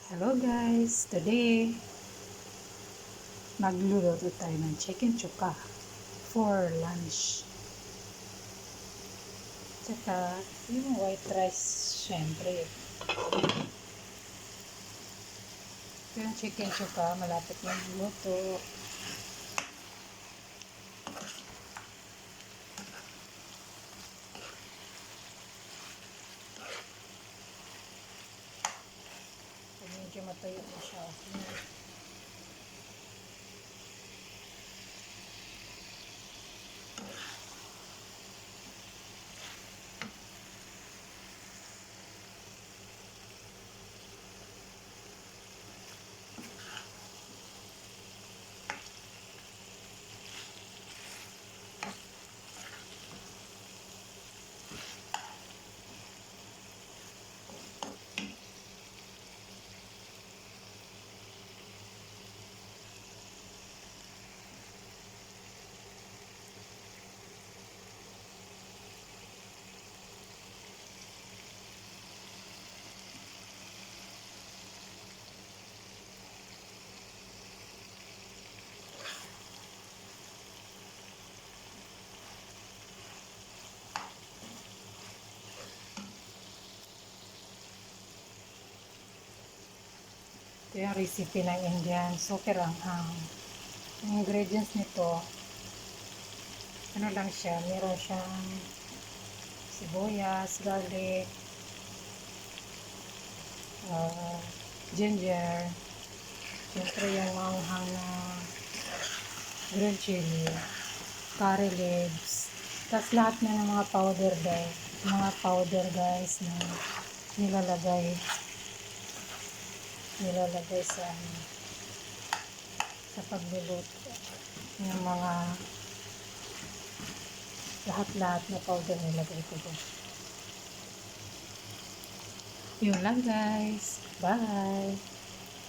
Hello guys, today magluluto tayo ng chicken chuka for lunch. Tsaka yung white rice syempre. Ito yung chicken chuka, malapit na luto. Medyo matuyo na siya. Ito yung recipe ng Indian super anghang. Ang ingredients nito, ano lang siya, meron siyang sibuyas, garlic, ginger, siyempre yung manghang na green chili, curry leaves, tapos lahat na ng mga powder guys na nilalagay sa pagluluto yung mga lahat na powder nilagay ko doon. Yun lang guys, bye.